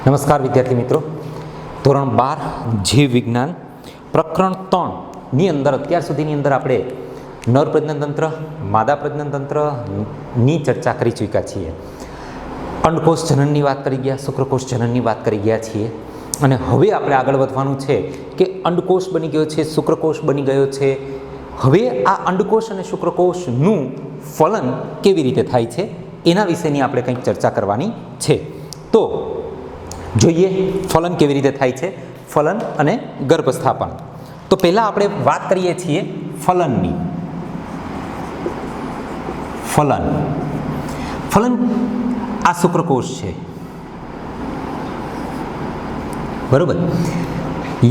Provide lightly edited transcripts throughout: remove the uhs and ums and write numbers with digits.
નમસ્કાર વિદ્યાર્થી મિત્રો, ધોરણ 12 જીવ વિજ્ઞાન પ્રકરણ 3ની અંદર અત્યાર સુધીની અંદર આપણે નર પ્રજનનતંત્ર, માદા પ્રજનનતંત્રની ચર્ચા કરી ચૂક્યા છીએ. અંડકોષ જનનની વાત કરી ગયા, શુક્રકોષ જનનની વાત કરી ગયા છીએ અને હવે આપણે આગળ વધવાનું છે કે અંડકોષ બની ગયો છે, શુક્રકોષ બની ગયો છે. હવે આ અંડકોષ અને શુક્રકોષનું ફલન કેવી રીતે થાય છે એના વિશેની આપણે કંઈક ચર્ચા કરવાની છે. તો જોઈએ ફલન કેવી રીતે થાય છે, ફલન અને ગર્ભસ્થાપન. તો પહેલાં આપણે વાત કરીએ છીએ ફલનની. ફલન આ શુક્રકોષ છે, બરોબર.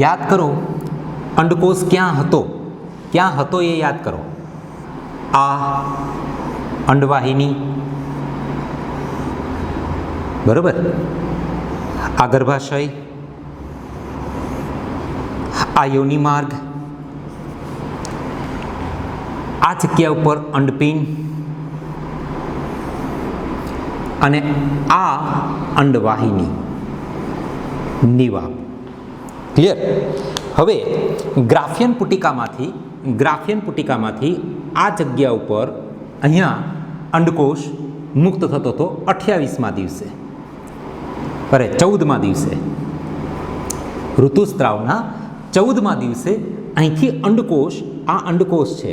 યાદ કરો અંડકોષ ક્યાં હતો એ યાદ કરો. આ અંડવાહિની, બરોબર. આ ગર્ભાશય, આ યોનિ માર્ગ, આ જગ્યા ઉપર અંડપિંડ અને આ અંડવાહિની, નિવાપ. ક્લિયર? હવે ગ્રાફિયન પુટિકામાંથી આ જગ્યા ઉપર અહીંયા અંડકોષ મુક્ત થતો હતો 28મા દિવસે, 14મા દિવસે, ઋતુસ્ત્રાવના 14મા દિવસે અહીંથી અંડકોષ, આ અંડકોષ છે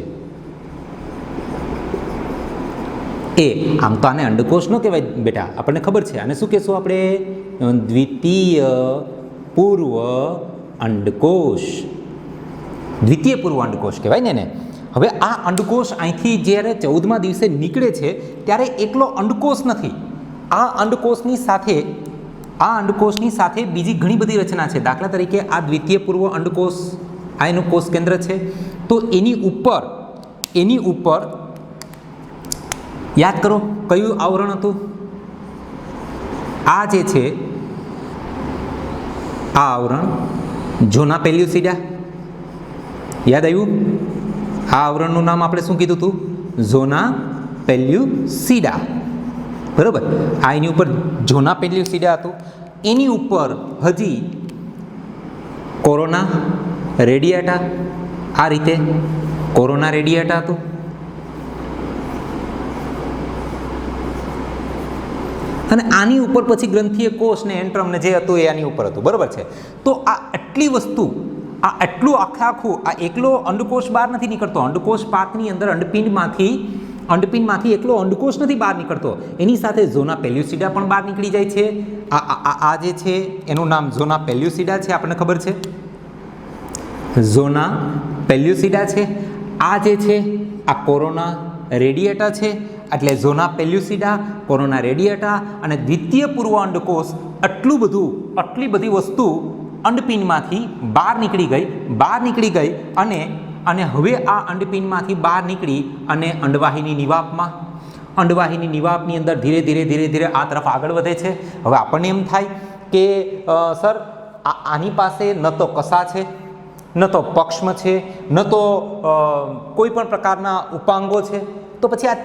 એ, આમ તો આને અંડકોષ ન કહેવાય બેટા, આપણને ખબર છે. આને શું કહેશું આપણે? દ્વિતીય પૂર્વ અંડકોષ કહેવાય ને એને. હવે આ અંડકોષ અહીંથી જ્યારે 14મા દિવસે નીકળે છે ત્યારે એકલો અંડકોષ નથી. આ અંડકોષની સાથે બીજી ઘણી બધી રચના છે. દાખલા તરીકે આ દ્વિતીય પૂર્વ અંડકોષ, આ એનું કોષ કેન્દ્ર છે. તો એની ઉપર યાદ કરો કયું આવરણ હતું? આ જે છે આ આવરણ ઝોના પેલ્યુસિડા. યાદ આવ્યું? આ આવરણનું નામ આપણે શું કીધું હતું? ઝોના પેલ્યુસિડા, બરોબર. આ એની ઉપર ઝોના પેલ્યુસિડા હતું. એની ઉપર હજી કોરોના રેડિયાટા, આ રીતે કોરોના રેડિયાટા હતું. અને આની ઉપર પછી ગ્રંથીય કોષ ને એન્ટ્રમ ને જે હતું એ આની ઉપર હતું, બરોબર છે. તો આ આટલી વસ્તુ, આ આટલું આખું આ એકલો અંડકોષ બહાર નથી નીકળતો. અંડકોષ પાકની અંદર અંડપિંડમાંથી એકલો અંડકોષ નથી બહાર નીકળતો, એની સાથે ઝોના પેલ્યુસિડા પણ બહાર નીકળી જાય છે. આ જે છે એનું નામ ઝોના પેલ્યુસિડા છે, આપણને ખબર છે, ઝોના પેલ્યુસિડા છે. આ જે છે આ કોરોના રેડિયેટા છે, એટલે ઝોના પેલ્યુસિડા, કોરોના રેડિયેટા અને દ્વિતીય પૂર્વ અંડકોષ, આટલી બધી વસ્તુ અંડપિંડમાંથી બહાર નીકળી ગઈ અને હવે આ અંડપિંડમાંથી બહાર નીકળી અને અંડવાહિની નિવાપની અંદર ધીરે ધીરે આ તરફ આગળ વધે છે. હવે આપણને એમ થાય કે સર આની પાસે ન તો કસા છે, ન તો પક્ષ્મ છે, ન તો કોઈ પણ પ્રકારના ઉપાંગો છે. તો પછી આ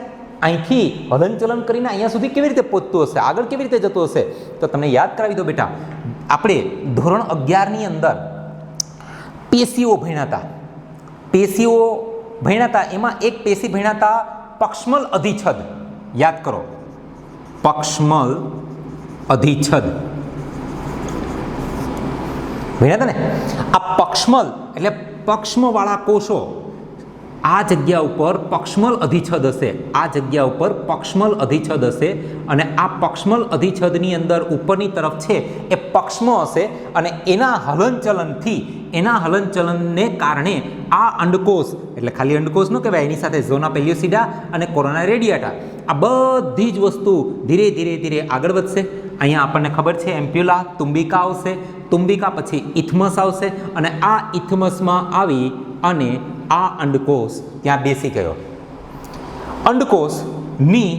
અહીંથી હલનચલન કરીને અહીંયા સુધી કેવી રીતે પહોંચતું હશે, આગળ કેવી રીતે જતું હશે? તો તમને યાદ કરાવી દો બેટા, આપણે ધોરણ 11ની અંદર પેશીઓ ભણ્યા હતા. એમાં એક પેશી ભણ્યા હતા પક્ષ્મલ અધિચ્છદ. યાદ કરો, પક્ષ્મલ અધિચ્છદ ભણ્યા હતા ને. આ પક્ષ્મલ એટલે પક્ષ્મવાળા કોષો, આ જગ્યા ઉપર પક્ષ્મલ અધિચ્છદ હશે. અને આ પક્ષ્મલ અધિચ્છદની અંદર ઉપરની તરફ છે એ પક્ષ્મ હશે અને એના હલનચલનને કારણે આ અંડકોષ, એટલે ખાલી અંડકોષ ન કહેવાય, એની સાથે ઝોના પેલ્યુસિડા અને કોરોના રેડિયાટા, આ બધી જ વસ્તુ ધીરે ધીરે આગળ વધશે. અહીંયા આપણને ખબર છે એમ્પ્યુલા, તુંબિકા આવશે, તુંબિકા પછી ઇથમસ આવશે અને આ ઇથમસમાં આવી અને આ અંડકોષ ત્યાં બેસી ગયો. અંડકોષની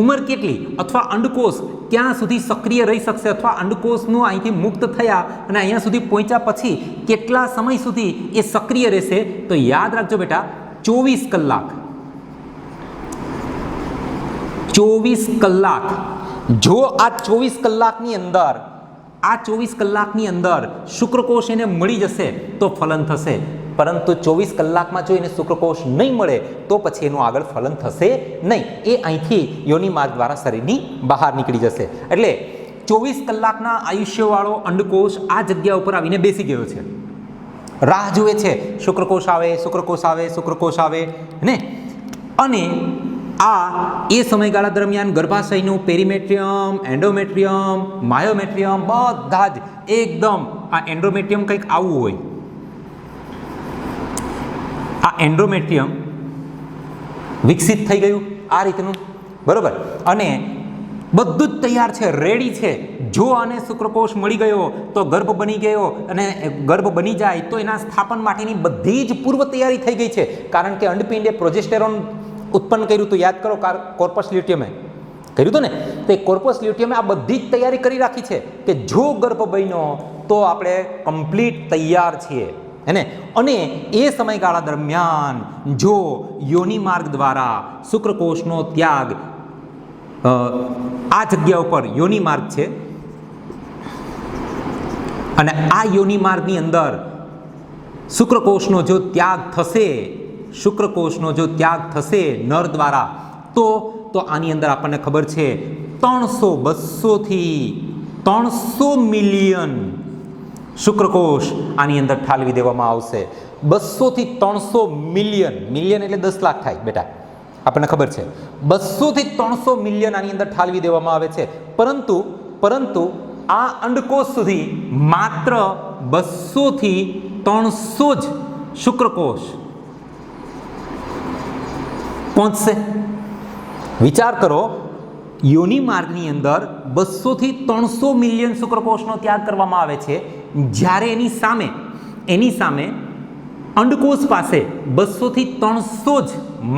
ઉંમર કેટલી, અથવા અંડકોષ ક્યાં સુધી સક્રિય રહી શકશે, અથવા અંડકોષનું અહીંથી મુક્ત થયા અને અહીંયા સુધી પહોંચ્યા પછી કેટલા સમય સુધી એ સક્રિય રહેશે? તો યાદ રાખજો બેટા, 24 કલાક. 24 કલાક. જો આ 24 કલાકની અંદર આ 24 કલાકની અંદર શુક્રકોષ એને મળી જશે તો ફલન થશે, પરંતુ 24 કલાકમાં જો એને શુક્રકોષ નહીં મળે તો પછી એનું આગળ ફલન થશે નહીં. એ અહીંથી યોનિ માર્ગ દ્વારા શરીરની બહાર નીકળી જશે. એટલે 24 કલાકના આયુષ્યવાળો અંડકોષ આ જગ્યા ઉપર આવીને બેસી ગયો છે, રાહ જુએ છે શુક્રકોષ આવે, શુક્રકોષ આવે, શુક્રકોષ આવે ને. અને આ એ સમયગાળા દરમિયાન ગર્ભાશયનું પેરીમેટ્રિયમ, એન્ડોમેટ્રિયમ, માયોમેટ્રિયમ બધા જ એકદમ, આ એન્ડોમેટ્રિયમ કંઈક આવું હોય, આ એન્ડોમેટ્રિયમ વિકસિત થઈ ગયું આ રીતનું, બરોબર. અને બધું જ તૈયાર છે, રેડી છે. જો આને શુક્રકોષ મળી ગયો તો ગર્ભ બની ગયો, અને ગર્ભ બની જાય તો એના સ્થાપન માટેની બધી જ પૂર્વ તૈયારી થઈ ગઈ છે. કારણ કે અંડપિંડે પ્રોજેસ્ટેરોન ઉત્પન્ન કર્યું હતું, યાદ કરો, કોર્પસ લ્યુટિયમે કર્યું હતું ને. તો એ કોર્પસ લ્યુટિયમે આ બધી જ તૈયારી કરી રાખી છે કે જો ગર્ભ બન્યો તો આપણે કમ્પ્લીટ તૈયાર છીએ એને. અને એ સમયગાળા દરમિયાન જો યોનિ માર્ગ દ્વારા શુક્રકોષનો ત્યાગ, આ જગ્યા ઉપર યોનિ માર્ગ છે, અને આ યોનિ માર્ગની અંદર શુક્રકોષનો જો ત્યાગ થશે, શુક્રકોષનો જો ત્યાગ થશે નર દ્વારા, તો આની અંદર આપણને ખબર છે 200 થી 300 મિલિયન શુક્રકોષ આની અંદર ઠાલવી દેવામાં આવશે. 200 થી 300 મિલિયન, મિલિયન એટલે 10 લાખ થાય બેટા, આપણને ખબર છે. 200 થી 300 મિલિયન આની અંદર ઠાલવી દેવામાં આવે છે. પરંતુ આ અંડકોષ સુધી માત્ર 200 થી 300 જ શુક્રકોષ પહોંચશે. વિચાર કરો, યોનિ માર્ગની અંદર 200 થી 300 મિલિયન શુક્રકોષનો ત્યાગ કરવામાં આવે છે, જ્યારે એની સામે અંડકોષ પાસે 200 થી 300 જ,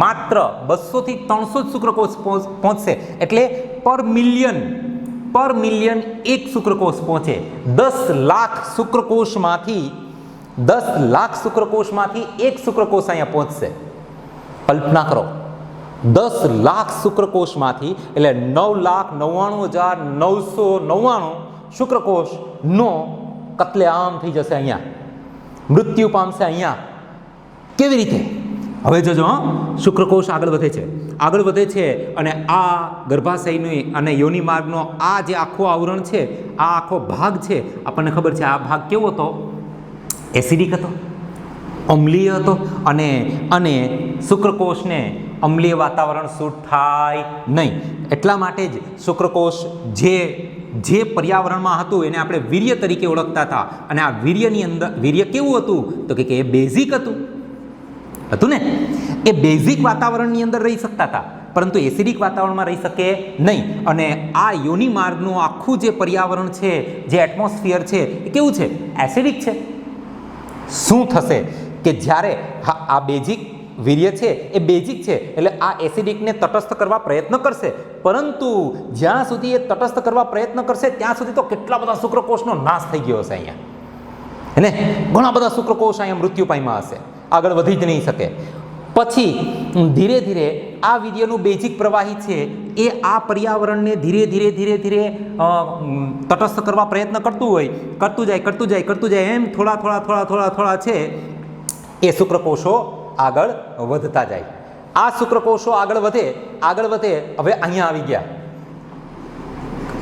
માત્ર 200 થી 300 જ શુક્રકોષ પહોંચશે. એટલે પર મિલિયન એક શુક્રકોષ પહોંચે. 10 લાખ શુક્રકોષમાંથી એક શુક્રકોષ અહીંયા પહોંચશે. કલ્પના કરો, 10 લાખ શુક્રકોષમાંથી, એટલે 9,99,999 શુક્રકોષનો કત્લેઆમ થઈ જશે, અહીંયા મૃત્યુ પામશે. અહીંયા કેવી રીતે? હવે જોજો, શુક્રકોષ આગળ વધે છે અને આ ગર્ભાશયની અને યોનિ માર્ગનો આ જે આખો આવરણ છે, આ આખો ભાગ છે, આપણને ખબર છે આ ભાગ કેવો હતો? એસિડિક હતો, અમ્લીય હતો. અને શુક્રકોષને અમ્લીય વાતાવરણ સૂટ થાય નહીં. એટલા માટે જ શુક્રકોષ જે પર્યાવરણમાં હતું એને આપણે વીર્ય તરીકે ઓળખતા હતા. અને આ વીર્યની અંદર વીર્ય કેવું હતું? તો કે એ બેઝિક હતું ને. એ બેઝિક વાતાવરણની અંદર રહી શકતા હતા, પરંતુ એસિડિક વાતાવરણમાં રહી શકે નહીં. અને આ યોનિ માર્ગનું આખું જે પર્યાવરણ છે, જે એટમોસ્ફિયર છે, એ કેવું છે? એસિડિક છે. શું થશે કે જ્યારે આ બેઝિક વીર્ય છે એ બેઝિક છે, એટલે આ એસિડિકને તટસ્થ કરવા પ્રયત્ન કરશે, પરંતુ જ્યાં સુધી એ તટસ્થ કરવા પ્રયત્ન કરશે ત્યાં સુધી તો કેટલા બધા શુક્રકોષનો નાશ થઈ ગયો હશે અહીંયા, એને ઘણા બધા શુક્રકોષ અહીંયા મૃત્યુ પામ્યા હશે, આગળ વધી જ નહીં શકે. પછી ધીરે ધીરે આ વીર્યનું બેઝિક પ્રવાહી છે એ આ પર્યાવરણને ધીરે ધીરે તટસ્થ કરવા પ્રયત્ન કરતું જાય, એમ થોડા છે એ શુક્રકોષો આગળ વધતા જાય. આ શુક્રકોષો આગળ વધે. હવે અહીંયા આવી ગયા,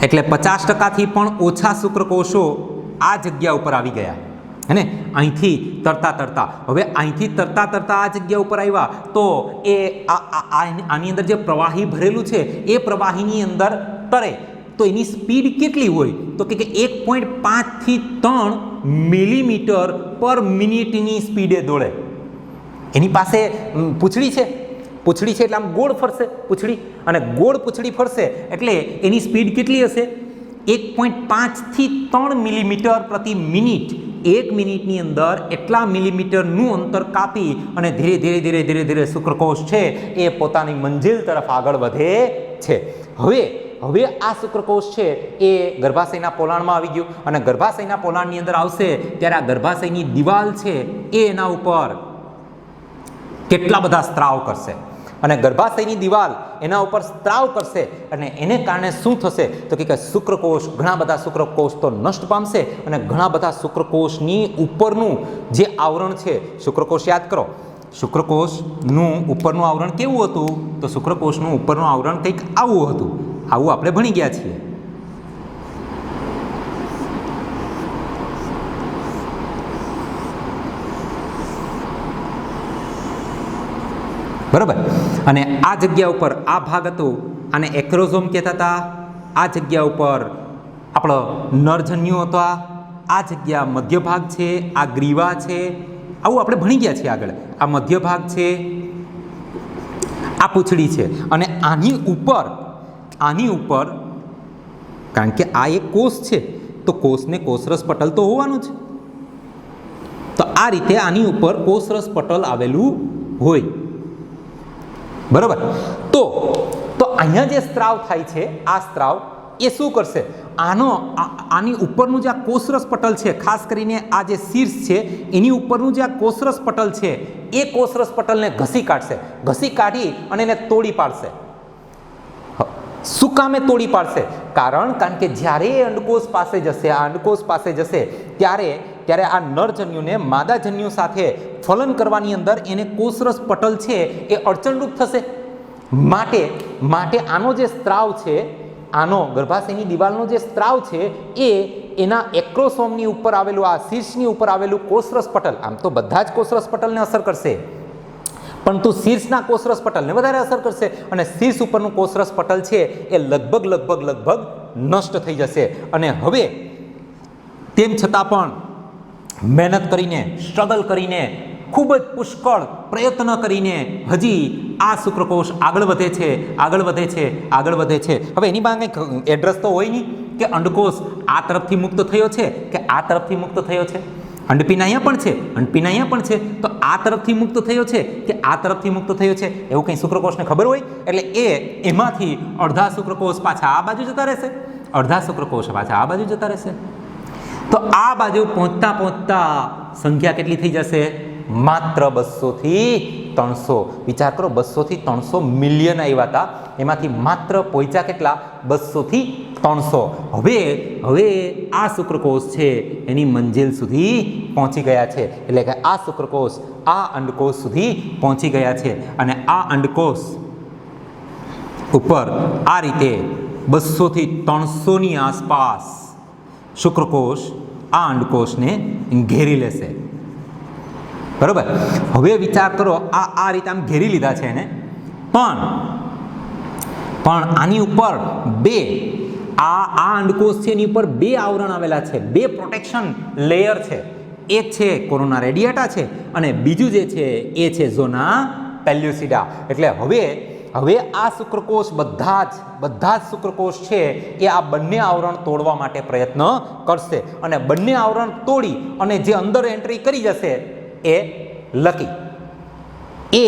એટલે 50%થી પણ ઓછા શુક્રકોષો આ જગ્યા ઉપર આવી ગયા, હે ને. અહીંથી તરતા આ જગ્યા ઉપર આવ્યા તો એ આની અંદર જે પ્રવાહી ભરેલું છે એ પ્રવાહીની અંદર તરે તો એની સ્પીડ કેટલી હોય? તો કે 1.5 થી 3 મિલીમીટર પર મિનિટની સ્પીડે દોડે. એની પાસે પૂંછડી છે એટલે આમ ગોળ ફરશે પૂંછડી, અને ગોળ પૂંછડી ફરશે એટલે એની સ્પીડ કેટલી હશે? 1.5 થી 3 મિલીમીટર પ્રતિ મિનિટ. 1 મિનિટની અંદર એટલા મિલીમીટરનું અંતર કાપી અને ધીરે શુક્રકોષ છે એ પોતાની મંજિલ તરફ આગળ વધે છે. હવે આ શુક્રકોષ છે એ ગર્ભાશયના પોલાણમાં આવી ગયું, અને ગર્ભાશયના પોલાણની અંદર આવશે ત્યારે આ ગર્ભાશયની દિવાલ છે એ એના ઉપર કેટલા બધા સ્ત્રાવ કરશે. અને ગર્ભાશયની દિવાલ એના ઉપર સ્ત્રાવ કરશે અને એને કારણે શું થશે તો કે શુક્રકોષ, ઘણા બધા શુક્રકોષ તો નષ્ટ પામશે અને ઘણા બધા શુક્રકોષની ઉપરનું જે આવરણ છે, શુક્રકોષ યાદ કરો, શુક્રકોષનું ઉપરનું આવરણ કેવું હતું? તો શુક્રકોષનું ઉપરનું આવરણ કંઈક આવું હતું. આવું આપણે ભણી ગયા છીએ. બરાબર. અને આ જગ્યા ઉપર આ ભાગ હતો, આને એક્રોઝોમ કહેતા હતા. આ જગ્યા ઉપર આપણો નરજન્યુ હતા. આ જગ્યા મધ્ય ભાગ છે, આ ગ્રીવા છે, આવું આપણે ભણી ગયા છીએ આગળ. આ મધ્ય ભાગ છે, આ પૂંછડી છે. અને આની ઉપર કારણ કે આ એક કોષ છે તો કોષને કોષરસ પટલ તો હોવાનું જ. તો આ રીતે આની ઉપર કોષરસ પટલ આવેલું હોય. બરાબર. તો અહીંયા જે સ્ત્રાવ થાય છે, આ સ્ત્રાવ એ શું કરશે? આની ઉપરનું જે આ કોષરસ પટલ છે, ખાસ કરીને આ જે શીર્ષ છે એની ઉપરનું જે આ કોષરસ પટલ છે એ કોષરસ પટલને ઘસી કાઢશે. ઘસી કાઢી અને એને તોડી પાડશે. શું કામે તોડી પાડશે? કારણ કે જ્યારે એ અંડકોષ પાસે જશે, આ અંડકોષ પાસે જશે ત્યારે આ નરજન્યુને માદાજન્યુ સાથે ફલન કરવાની અંદર એને કોષરસ પટલ છે એ અડચણરૂપ થશે. માટે આનો જે સ્ત્રાવ છે, આનો ગર્ભાશયની દિવાલનો જે સ્ત્રાવ છે એ એના એક્રોસોમની ઉપર આવેલું, આ શીર્ષની ઉપર આવેલું કોષરસ પટલ, આમ તો બધા જ કોષરસ પટલને અસર કરશે પરંતુ શીર્ષના કોષરસ પટલને વધારે અસર કરશે. અને શીર્ષ ઉપરનું કોષરસ પટલ છે એ લગભગ નષ્ટ થઈ જશે. અને હવે તેમ છતાં પણ મહેનત કરીને, સ્ટ્રગલ કરીને, ખૂબ જ પુષ્કળ પ્રયત્ન કરીને હજી આ શુક્રકોષ આગળ વધે છે. હવે એની પાસે કંઈક એડ્રેસ તો હોય નહીં કે અંડકોષ આ તરફથી મુક્ત થયો છે કે આ તરફથી મુક્ત થયો છે. અંડપીંડ અહીંયા પણ છે, તો આ તરફથી મુક્ત થયો છે કે આ તરફથી મુક્ત થયો છે, એવું કંઈ શુક્રકોષને ખબર હોય? એટલે એમાંથી અડધા શુક્રકોષ પાછા આ બાજુ જતા રહેશે, અડધા શુક્રકોષ પાછા આ બાજુ જતા રહેશે. તો આ બાજુ પહોંચતા સંખ્યા કેટલી થઈ જશે? માત્ર 200 થી 300. વિચાર કરો, 200 થી 300 મિલિયન આવ્યા હતા, એમાંથી માત્ર પહોંચ્યા કેટલા? 200 થી 300. હવે આ શુક્રકોષ છે એની મંજિલ સુધી પહોંચી ગયા છે. એટલે કે આ શુક્રકોષ આ અંડકોષ સુધી પહોંચી ગયા છે. અને આ અંડકોષ ઉપર આ રીતે 200 થી 300 ની આસપાસ શુક્રકોષ આ અંડકોષને ઘેરી લેશે. બરોબર. હવે વિચાર કરો, આ રીતે આમ ઘેરી લીધા છે એને, પણ આની ઉપર બે આ અંડકોષ છે એની ઉપર બે આવરણ આવેલા છે, બે પ્રોટેક્શન લેયર છે. એક છે કોરોના રેડિયેટા છે અને બીજું જે છે એ છે ઝોના પેલ્યુસિડા. એટલે હવે આ શુક્રકોષ બધા જ શુક્રકોષ છે એ આ બંને આવરણ તોડવા માટે પ્રયત્ન કરશે. અને બંને આવરણ તોડી અને જે અંદર એન્ટ્રી કરી જશે એ લકી, એ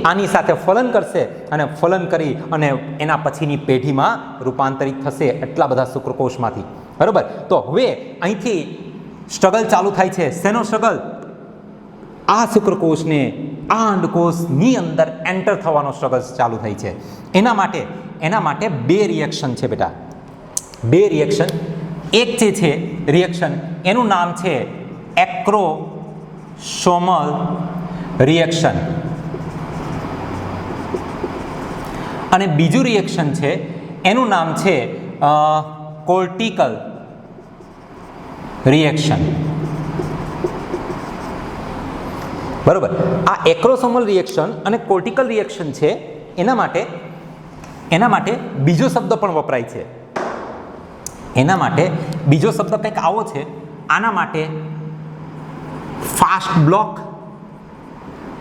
આની સાથે ફલન કરશે અને ફલન કરી અને એના પછીની પેઢીમાં રૂપાંતરિત થશે એટલા બધા શુક્રકોષમાંથી. બરાબર. તો હવે અહીંથી સ્ટ્રગલ ચાલુ થાય છે. શેનો સ્ટ્રગલ? આ શુક્રકોષને આ અંડકોષની અંદર એન્ટર થવાનો સ્ટ્રગલ ચાલુ થાય છે. એના માટે બે રિએક્શન છે બેટા, બે રિએક્શન. એક જે છે રિએક્શન એનું નામ છે એક્રોસોમલ રિએક્શન અને બીજું રિએક્શન છે એનું નામ છે કોર્ટિકલ રિએક્શન. બરોબર. આ એક્રોસોમલ રિએક્શન અને કોર્ટિકલ રિએક્શન છે, એના માટે બીજો શબ્દ પણ વપરાય છે. એના માટે બીજો શબ્દ કંઈક આવો છે. આના માટે ફાસ્ટ બ્લોક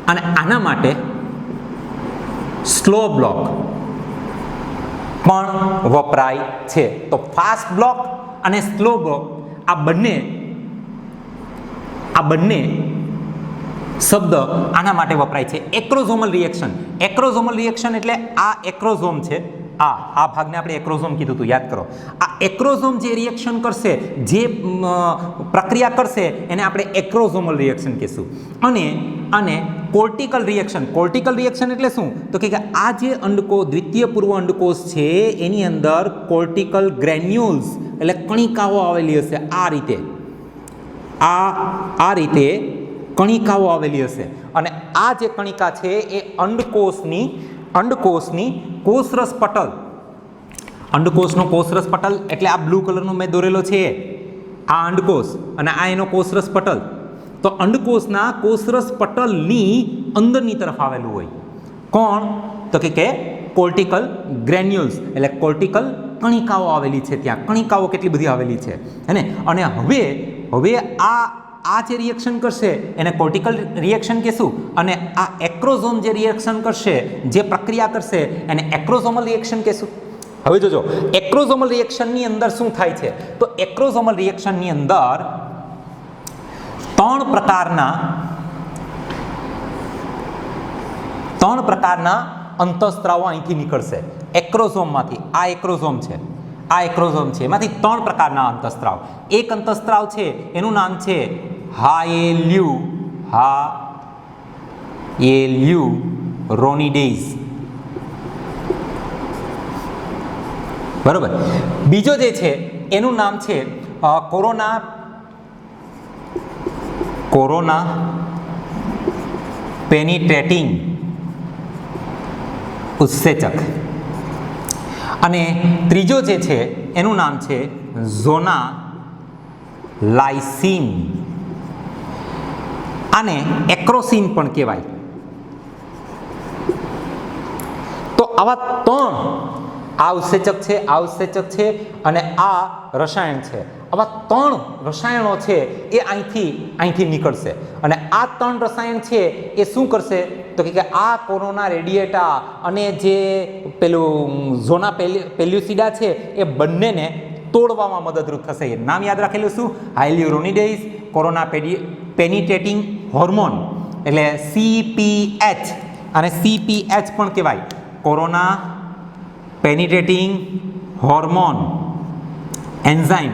અને આના માટે સ્લો બ્લોક પણ વપરાય છે. તો ફાસ્ટ બ્લોક અને સ્લો બ્લોક આ બંને શબ્દ આના માટે વપરાય છે. એક્રોઝોમલ રિએક્શન એટલે આ એક્રોઝોમ છે, આ ભાગને આપણે એક્રોઝોમ કીધું હતું, યાદ કરો. આ એક્રોઝોમ જે રિએક્શન કરશે, જે પ્રક્રિયા કરશે એને આપણે એક્રોઝોમલ રિએક્શન કહીશું. અને કોર્ટિકલ રિએક્શન એટલે શું? તો કે આ જે અંડકોષ, દ્વિતીય પૂર્વ અંડકોષ છે એની અંદર કોર્ટિકલ ગ્રેન્યુલ્સ એટલે કણિકાઓ આવેલી હશે. આ રીતે આ રીતે કણિકાઓ આવેલી હશે અને આ જે કણિકા છે એ અંડકોષની કોષરસ પટલ, અંડકોષનો કોષરસ પટલ એટલે આ બ્લુ કલરનો મેં દોરેલો છે આ અંડકોષ અને આ એનો કોષરસ પટલ. તો અંડકોષના કોષરસ પટલની અંદરની તરફ આવેલું હોય. કોણ? તો કે કોર્ટિકલ ગ્રેન્યુલ્સ એટલે કોર્ટિકલ કણિકાઓ આવેલી છે. ત્યાં કણિકાઓ કેટલી બધી આવેલી છે હે ને. અને હવે આ જે રિએક્શન કરશે એને કોર્ટિકલ રિએક્શન કહેશું અને આ એક્રોઝોમ જે રિએક્શન કરશે, જે પ્રક્રિયા કરશે એને એક્રોઝોમલ રિએક્શન કહેશું. હવે જોજો એક્રોઝોમલ રિએક્શનની અંદર શું થાય છે? તો એક્રોઝોમલ રિએક્શનની અંદર ત્રણ પ્રકારના અંતઃસ્ત્રાવો અહીંથી નીકળશે એક્રોઝોમમાંથી. આ એક્રોઝોમ છે એમાંથી ત્રણ પ્રકારના અંતઃસ્ત્રાવ. એક અંતઃસ્ત્રાવ છે એનું નામ છે હાયલ્યુરોનિડેઝ, બરોબર. બીજો જે છે એનું નામ છે કોરોના પેનિટ્રેટિંગ ઉત્સેચક અને ત્રીજો જે છે એનું નામ છે ઝોના લાઇસિન. આને એક્રોસિન પણ કહેવાય. તો આવા ત્રણ, આ ઉત્સેચક છે અને આ રસાયણ છે. આવા ત્રણ રસાયણો છે એ અહીંથી નીકળશે અને આ ત્રણ રસાયણ છે એ શું કરશે? તો કે આ કોરોના રેડિયેટા અને જે પેલું ઝોના પેલ્યુસિડા છે એ બંનેને તોડવામાં મદદરૂપ થશે. નામ યાદ રાખેલું શું? હાયલ્યુરોનિડેઝ, કોરોના પેનિટ્રેટિંગ હોર્મોન એટલે CPH અને CPH પણ કહેવાય કોરોના પેનિટ્રેટિંગ હોર્મોન એન્ઝાઇમ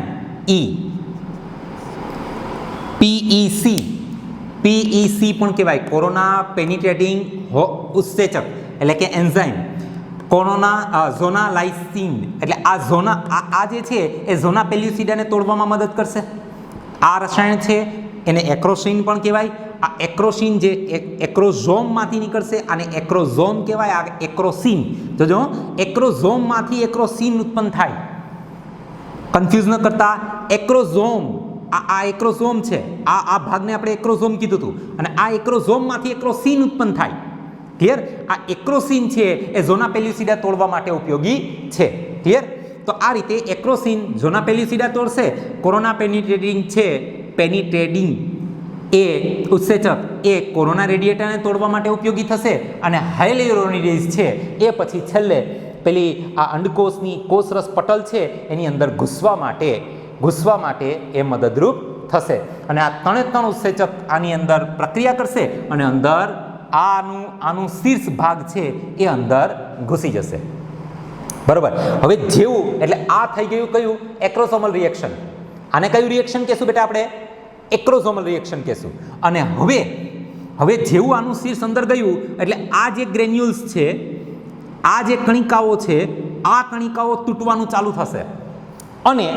PEC પણ કહેવાય કોરોના પેનિટ્રેટિંગ ઉત્સેચક એટલે કે એન્ઝાઇમ. ઝોના લાઇસિન એટલે આ જે છે એ ઝોના પેલ્યુસિડાને તોડવામાં મદદ કરશે. આ રસાયણ છે એને એક્રોસિન પણ કહેવાય. આ એક્રોસિન જે એક્રોઝોમમાંથી નીકળશે આને એક્રોઝોમ કહેવાય. આ એક્રોસિન જોજો, એક્રોઝોમમાંથી એક્રોસિન ઉત્પન્ન થાય. કન્ફ્યુઝ ન કરતા. એક્રોઝોમ આ એક્રોઝોમ છે, આ ભાગને આપણે એક્રોઝોમ કીધું હતું અને આ એક્રોઝોમમાંથી એક્રોસિન ઉત્પન્ન થાય. ક્લિયર? આ એક્રોસિન છે એ ઝોના પેલ્યુસિડા તોડવા માટે ઉપયોગી છે. ક્લિયર? તો આ રીતે એક્રોસિન ઝોના પેલ્યુસિડા તોડશે. કોરોના પેનિટ્રેટિંગ એ ઉત્સેચક એ કોરોના રેડિયેટાને તોડવા માટે ઉપયોગી થશે અને હાયલ્યુરોનિડેઝ છે એ પછી છેલ્લે પેલી આ અંડકોષની કોષરસ પટલ છે એની અંદર ઘૂસવા માટે એ મદદરૂપ થશે અને આ ત્રણ ઉત્સેચક આની અંદર પ્રક્રિયા કરશે અને અંદર આનું શીર્ષ ભાગ છે એ અંદર ઘૂસી જશે. બરોબર. હવે જેવું એટલે આ થઈ ગયું કયું? એક્રોસોમલ રિએક્શન. આને કયું રિએક્શન કહેશું બેટા? આપણે એક્રોસોમલ રિએક્શન કહેશું. અને હવે જેવું આનું શીર્ષ અંદર ગયું એટલે આ જે ગ્રેન્યુલ્સ છે, આ જે કણિકાઓ છે, આ કણિકાઓ તૂટવાનું ચાલુ થશે અને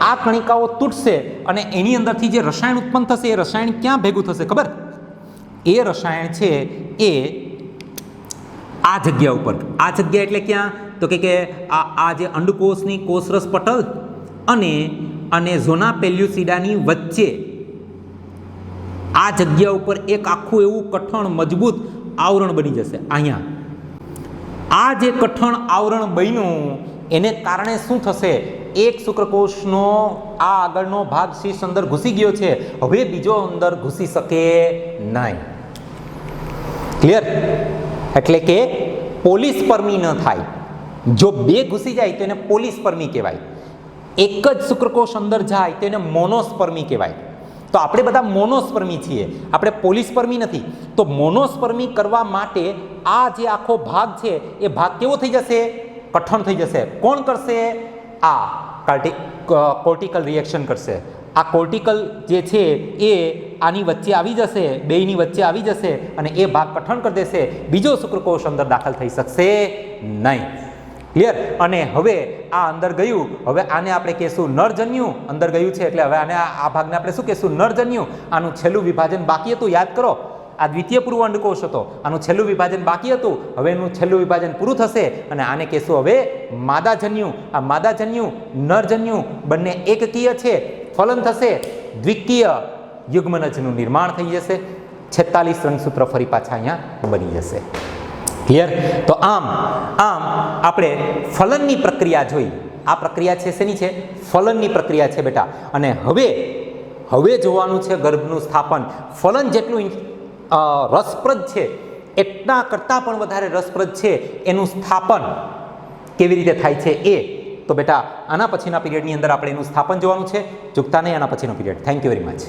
આ કણિકાઓ તૂટશે અને એની અંદરથી જે રસાયણ ઉત્પન્ન થશે એ રસાયણ ક્યાં ભેગું થશે ખબર? એ રસાયણ છે એ આ જગ્યા ઉપર. આ જગ્યા એટલે ક્યાં? તો કે આ જે અંડકોષની કોષરસ પટલ અને ઝોના પેલ્યુસિડાની વચ્ચે આ જગ્યા ઉપર એક આખું એવું કઠણ મજબૂત આવરણ બની જશે. અહીંયા આ જે કઠણ આવરણ બન્યું એને કારણે શું થશે? એક શુક્રકોષનો આ આગળનો ભાગ શીર્ષ અંદર ઘૂસી ગયો છે, હવે બીજો અંદર ઘૂસી શકે નહીં. ક્લિયર? એટલે કે પોલિસ્પર્મી ન થાય. જો બે ઘૂસી જાય તો એને પોલિસ્પર્મી કહેવાય. એક જ શુક્રકોષ અંદર જાય તો એને મોનોસ્પર્મી કહેવાય. તો આપણે બધા મોનોસ્પર્મી છીએ, આપણે પોલિસ્પર્મી નથી. તો મોનોસ્પર્મી કરવા માટે આ જે આખો ભાગ છે એ ભાગ કેવો થઈ જશે? કઠણ થઈ જશે. કોણ કરશે? આ કોર્ટિકલ રિએક્શન કરશે. આ કોર્ટિકલ જે છે એ આની વચ્ચે આવી જશે, બેયની વચ્ચે આવી જશે અને એ ભાગ કઠણ કરી દેશે, બીજો શુક્રકોષ અંદર દાખલ થઈ શકશે નહીં. ક્લિયર? અને હવે આ અંદર ગયું, હવે આને આપણે કહેશું નરજન્યુ. અંદર ગયું છે એટલે હવે આને આ ભાગને આપણે શું કહેશું? નરજન્યુ. આનું છેલ્લું વિભાજન બાકી હતું, યાદ કરો. આ દ્વિતીય પૂર્વ અંડકોષ હતો, આનું છેલ્લું વિભાજન બાકી હતું. હવે એનું છેલ્લું વિભાજન પૂરું થશે અને આને કહેશું હવે માદાજન્યુ. આ માદાજન્યુ નરજન્યુ બંને એકકીય છે, ફલન થશે, દ્વિકીય યુગ્મનજનું નિર્માણ થઈ જશે, 46 રંગસૂત્ર ફરી પાછા અહીંયા બની જશે. ક્લિયર? તો આમ આપણે ફલનની પ્રક્રિયા જોઈ. આ પ્રક્રિયા છે શેની છે? ફલનની પ્રક્રિયા છે બેટા. અને હવે જોવાનું છે ગર્ભનું સ્થાપન. ફલન જેટલું રસપ્રદ છે એટલા કરતાં પણ વધારે રસપ્રદ છે એનું સ્થાપન કેવી રીતે થાય છે એ. તો બેટા આના પછીના પીરિયડની અંદર આપણે એનું સ્થાપન જોવાનું છે. ચૂકતા નહીં આના પછીનો period. Thank you very much.